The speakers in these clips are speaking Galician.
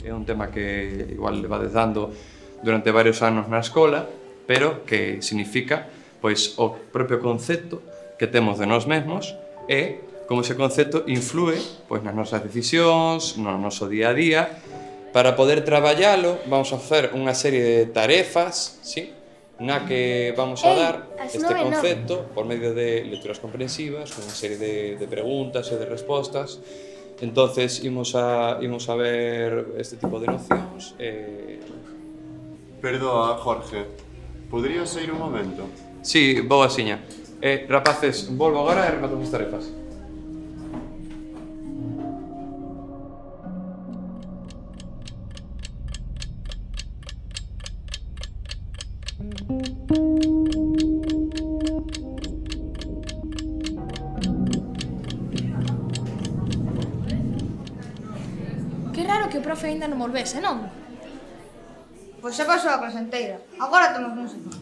É un tema que igual levades dando durante varios anos na escola, pero que significa pois o propio concepto que temos de nós mesmos e como ese concepto influe pois nas nosas decisións, no noso día a día. Para poder traballalo, vamos a facer unha serie de tarefas, ¿sí? Na que vamos a dar este concepto por medio de lecturas comprensivas, unha serie de preguntas e de respostas. Entonces, imos a ver este tipo de nocións. Perdoa, Jorge. Poderías sair un momento? Sí, vou asiña. Rapaces, volvo agora e rematamos as tarefas. Que raro que o profe aínda non volvese, non? Pois xa pasou a clase inteira. Agora temos música.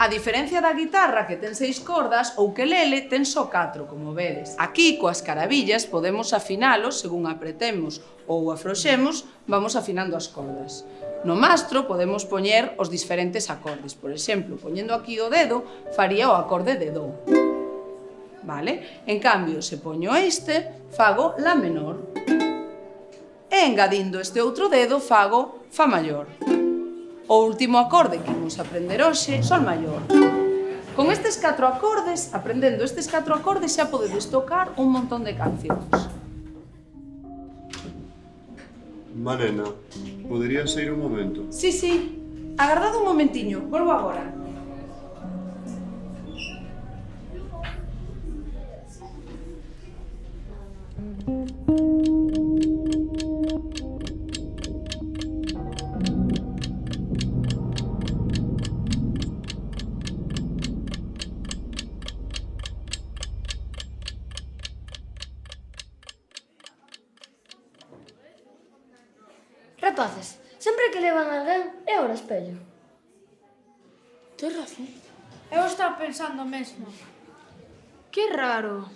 A diferencia da guitarra, que ten 6 cordas, o ukelele ten só 4, como vedes. Aquí, coas carabillas, podemos afinalos según apretemos ou afrouxemos, vamos afinando as cordas. No mastro podemos poñer os diferentes acordes. Por exemplo, poñendo aquí o dedo, faría o acorde de do. Vale? En cambio, se poño este, fago la menor. E engadindo este outro dedo, fago fa maior. O último acorde que imos aprender hoxe, sol maior. Con estes 4 acordes, aprendendo estes 4 acordes, xa podedes tocar un montón de cancións. Malena, poderías sair un momento? Sí, sí. Agardad un momentiño, volvo agora. Rapaces, sempre que levan a alguén é ao espello. Tens razón. Eu estaba pensando mesmo. Que raro.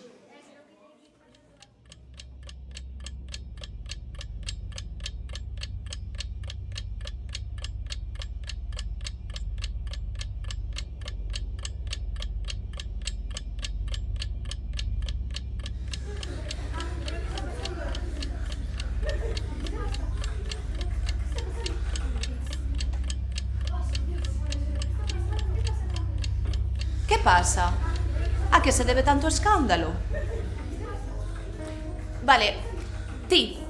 Que pasa? A que se debe tanto escándalo? Vale, ti,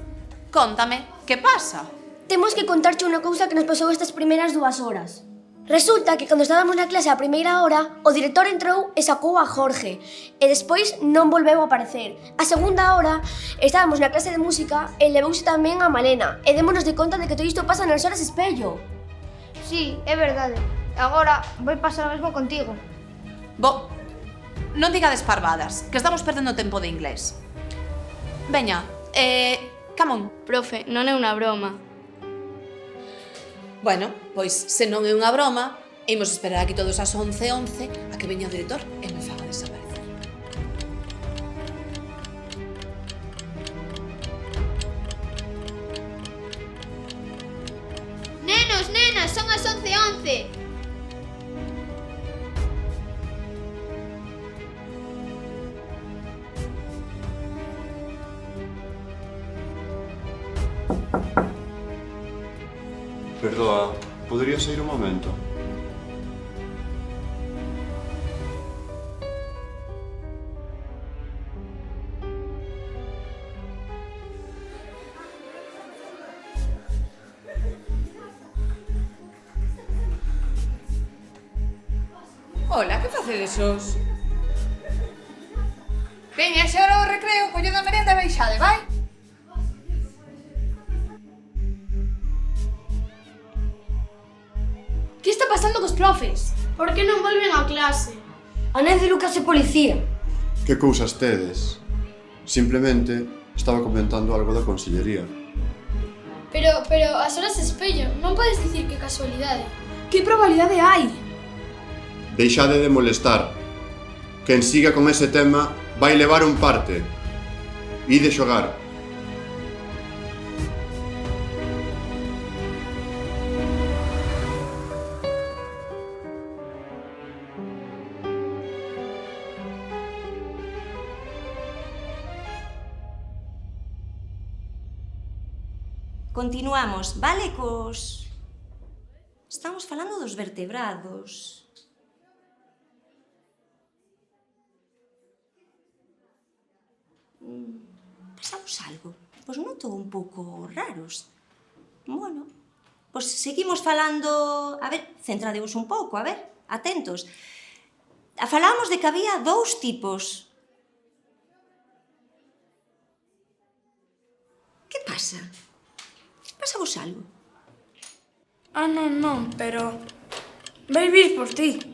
cóntame, que pasa? Temos que contarche unha cousa que nos pasou estas primeiras 2 horas. Resulta que cando estábamos na clase a primeira hora, o director entrou e sacou a Jorge, e despois non volveu a aparecer. A segunda hora, estábamos na clase de música e levouse tamén a Malena, e démonos de conta de que todo isto pasa nas horas espello. Sí, é verdade. Agora vai pasar o mesmo contigo. Bo, non digades parvadas, que estamos perdendo tempo de inglés. Veña, come on. Profe, non é unha broma. Bueno, pois se non é unha broma, imos esperar aquí todos ás 11:11 a que veña o director e me faga desaparecer. Nenos, nenas, son as 11:11. Perdoa, poderías sair un momento? Ola, que facedes os? Veña, xa hora o recreo, collo da merenda e baixade, vai? Que está pasando cos profes? Por que non volven a clase? A nai de Lucas é policía. Que cousas tedes? Simplemente estaba comentando algo da consellería. Pero as horas de espello, non podes dicir que casualidade. Que probabilidade hai? Deixade de molestar. Quen siga con ese tema vai levar un parte. Ide xogar. Continuamos, vale, cos... Estamos falando dos vertebrados. Pasamos algo? Pois noto un pouco raros. Bueno, pois seguimos falando... A ver, centradevos un pouco, a ver, atentos. Falábamos de que había dous tipos. Que pasa? Pasavos algo? Non, pero... Vai vir por ti.